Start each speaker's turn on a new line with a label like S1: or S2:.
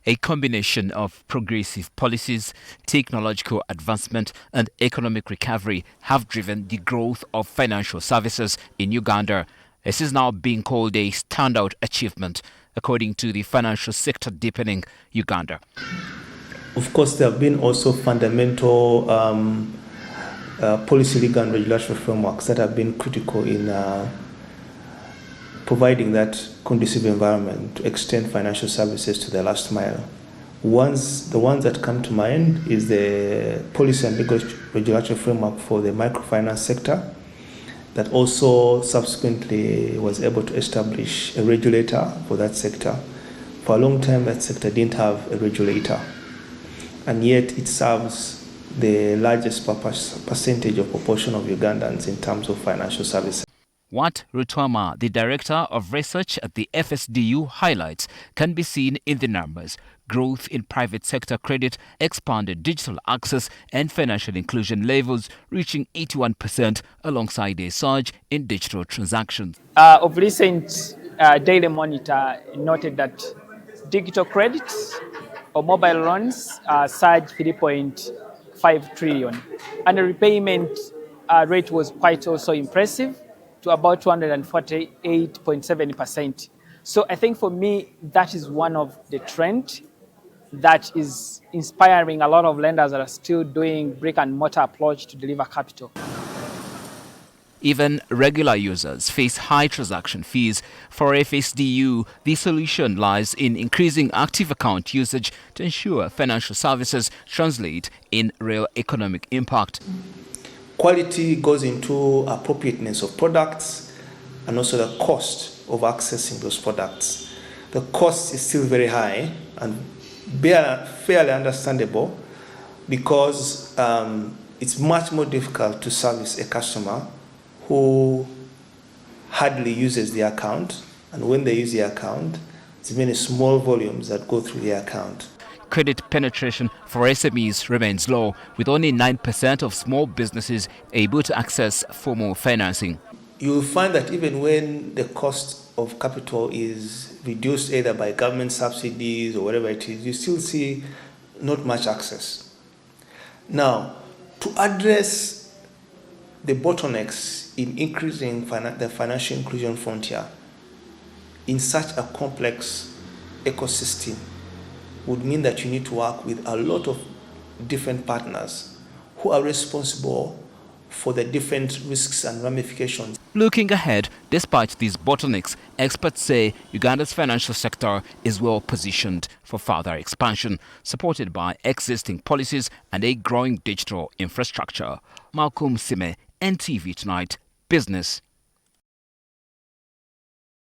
S1: A combination of progressive policies, technological advancement and economic recovery have driven the growth of financial services in Uganda. This is now being called a standout achievement, according to the Financial Sector Deepening Uganda.
S2: Of course, there have been also fundamental policy, legal and regulatory frameworks that have been critical in providing that conducive environment to extend financial services to the last mile. The ones that come to mind is the policy and legal regulatory framework for the microfinance sector that also subsequently was able to establish a regulator for that sector. For a long time, that sector didn't have a regulator, and yet it serves the largest percentage of proportion of Ugandans in terms of financial services.
S1: What Rutwama, the Director of Research at the FSDU, highlights can be seen in the numbers: growth in private sector credit, expanded digital access and financial inclusion levels reaching 81% alongside a surge in digital transactions.
S3: Of recent, Daily Monitor noted that digital credits or mobile loans surged 3.5 trillion, and the repayment rate was quite also impressive, to about 248.7%. So I think for me, that is one of the trends that is inspiring a lot of lenders that are still doing brick and mortar approach to deliver capital.
S1: Even regular users face high transaction fees. For FSDU, the solution lies in increasing active account usage to ensure financial services translate in real economic impact.
S2: Quality goes into appropriateness of products and also the cost of accessing those products. The cost is still very high and fairly understandable because it's much more difficult to service a customer who hardly uses the account, and when they use the account, it's many small volumes that go through the account.
S1: Credit penetration for SMEs remains low, with only 9% of small businesses able to access formal financing.
S2: You will find that even when the cost of capital is reduced either by government subsidies or whatever it is, you still see not much access. Now, to address the bottlenecks in increasing the financial inclusion frontier in such a complex ecosystem would mean that you need to work with a lot of different partners who are responsible for the different risks and ramifications.
S1: Looking ahead, despite these bottlenecks, experts say Uganda's financial sector is well positioned for further expansion, supported by existing policies and a growing digital infrastructure. Malcolm Sime, NTV Tonight, Business.